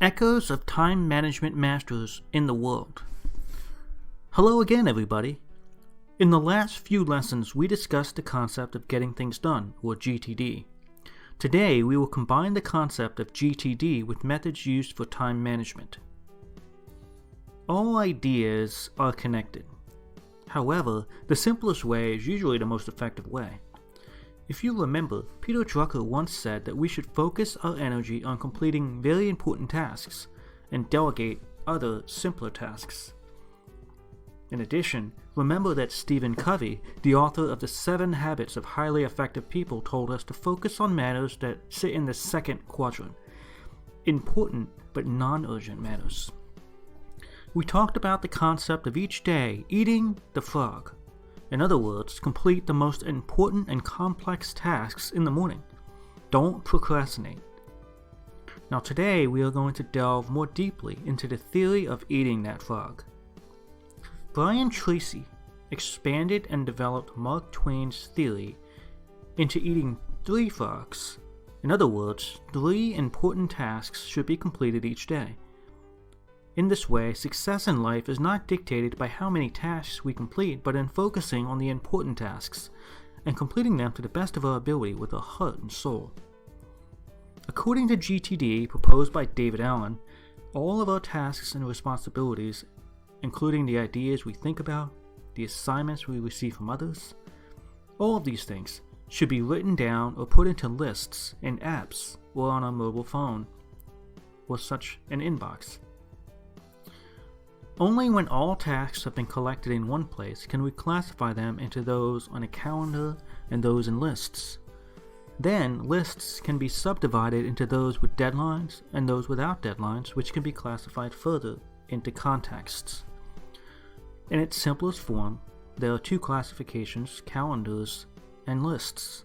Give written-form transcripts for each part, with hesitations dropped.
Echoes of Time Management Masters in the World. Hello again, everybody. In the last few lessons, we discussed the concept of getting things done, or GTD. Today, we will combine the concept of GTD with methods used for time management. All ideas are connected. However, the simplest way is usually the most effective way. If you remember, Peter Drucker once said that we should focus our energy on completing very important tasks and delegate other simpler tasks. In addition, remember that Stephen Covey, the author of the 7 Habits of Highly Effective People, told us to focus on matters that sit in the second quadrant, important but non-urgent matters. We talked about the concept of each day eating the frog. In other words, complete the most important and complex tasks in the morning. Don't procrastinate. Now today we are going to delve more deeply into the theory of eating that frog. Brian Tracy expanded and developed Mark Twain's theory into eating 3 frogs. In other words, 3 important tasks should be completed each day. In this way, success in life is not dictated by how many tasks we complete, but in focusing on the important tasks and completing them to the best of our ability with our heart and soul. According to GTD proposed by David Allen, all of our tasks and responsibilities, including the ideas we think about, the assignments we receive from others, all of these things should be written down or put into lists in apps or on our mobile phone or such an inbox. Only when all tasks have been collected in one place can we classify them into those on a calendar and those in lists. Then, lists can be subdivided into those with deadlines and those without deadlines, which can be classified further into contexts. In its simplest form, there are 2 classifications, calendars and lists.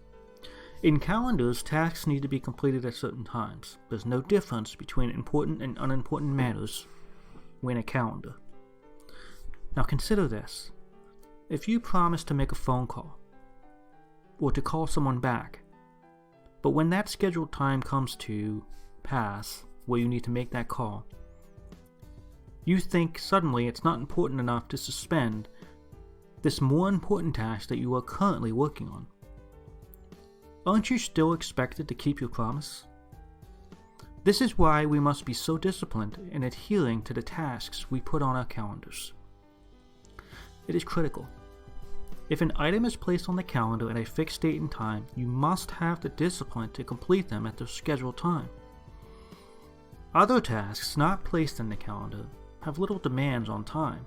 In calendars, tasks need to be completed at certain times. There's no difference between important and unimportant matters when a calendar. Now consider this. If you promise to make a phone call, or to call someone back, but when that scheduled time comes to pass, where you need to make that call, you think suddenly it's not important enough to suspend this more important task that you are currently working on. Aren't you still expected to keep your promise? This is why we must be so disciplined in adhering to the tasks we put on our calendars. It is critical. If an item is placed on the calendar at a fixed date and time, you must have the discipline to complete them at their scheduled time. Other tasks not placed in the calendar have little demands on time.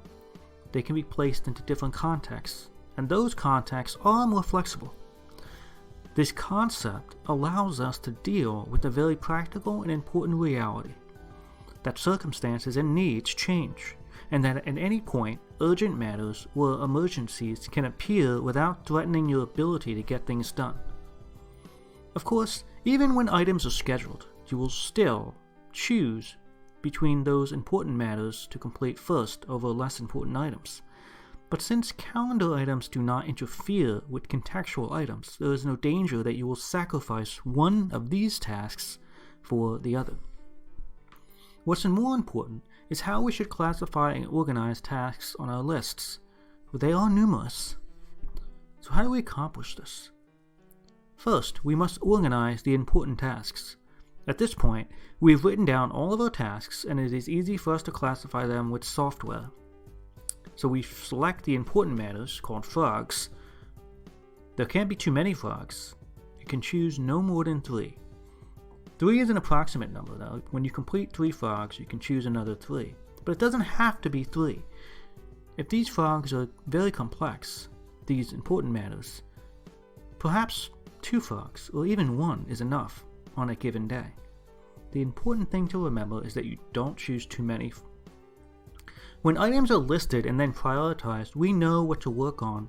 They can be placed into different contexts, and those contexts are more flexible. This concept allows us to deal with the very practical and important reality that circumstances and needs change, and that at any point, urgent matters or emergencies can appear without threatening your ability to get things done. Of course, even when items are scheduled, you will still choose between those important matters to complete first over less important items. But since calendar items do not interfere with contextual items, there is no danger that you will sacrifice one of these tasks for the other. What's more important is how we should classify and organize tasks on our lists, for they are numerous. So how do we accomplish this? First, we must organize the important tasks. At this point, we have written down all of our tasks, and it is easy for us to classify them with software. So we select the important matters, called frogs. There can't be too many frogs. You can choose no more than 3. 3 is an approximate number, though. When you complete 3 frogs, you can choose another 3. But it doesn't have to be 3. If these frogs are very complex, these important matters, perhaps 2 frogs, or even 1 is enough on a given day. The important thing to remember is that you don't choose too many. When items are listed and then prioritized, we know what to work on,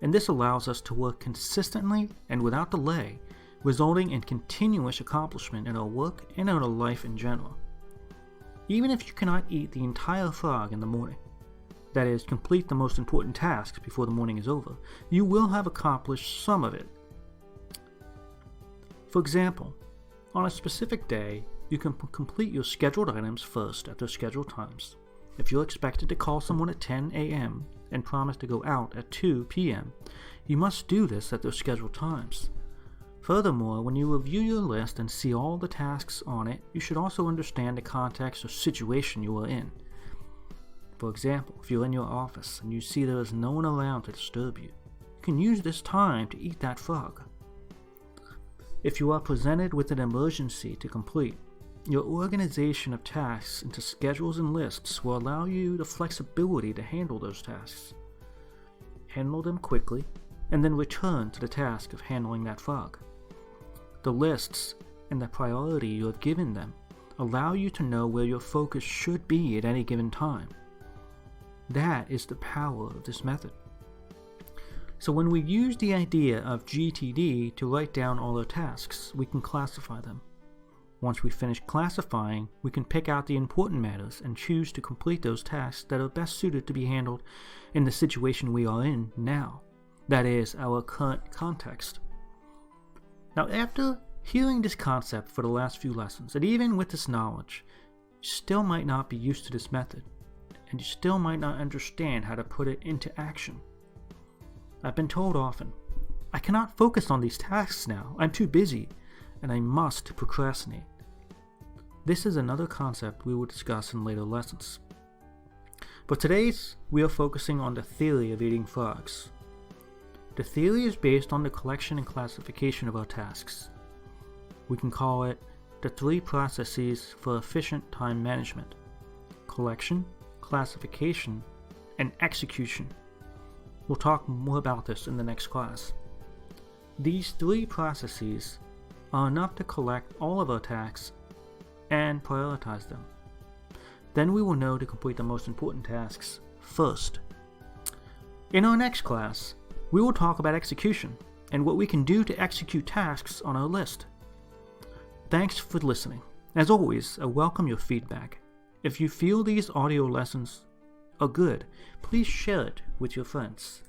and this allows us to work consistently and without delay, resulting in continuous accomplishment in our work and in our life in general. Even if you cannot eat the entire frog in the morning, that is, complete the most important tasks before the morning is over, you will have accomplished some of it. For example, on a specific day, you can complete your scheduled items first at their scheduled times. If you're expected to call someone at 10 a.m. and promise to go out at 2 p.m., you must do this at their scheduled times. Furthermore, when you review your list and see all the tasks on it, you should also understand the context or situation you are in. For example, if you're in your office and you see there is no one around to disturb you, you can use this time to eat that frog. If you are presented with an emergency to complete, your organization of tasks into schedules and lists will allow you the flexibility to handle those tasks. Handle them quickly, and then return to the task of handling that frog. The lists and the priority you have given them allow you to know where your focus should be at any given time. That is the power of this method. So when we use the idea of GTD to write down all our tasks, we can classify them. Once we finish classifying, we can pick out the important matters and choose to complete those tasks that are best suited to be handled in the situation we are in now. That is, our current context. Now, after hearing this concept for the last few lessons, and even with this knowledge, you still might not be used to this method, and you still might not understand how to put it into action. I've been told often, I cannot focus on these tasks now, I'm too busy, and I must procrastinate. This is another concept we will discuss in later lessons. But today's, we are focusing on the theory of eating frogs. The theory is based on the collection and classification of our tasks. We can call it the 3 processes for efficient time management: collection, classification, and execution. We'll talk more about this in the next class. These 3 processes are enough to collect all of our tasks and prioritize them. Then we will know to complete the most important tasks first. In our next class, we will talk about execution and what we can do to execute tasks on our list. Thanks for listening. As always, I welcome your feedback. If you feel these audio lessons are good, please share it with your friends.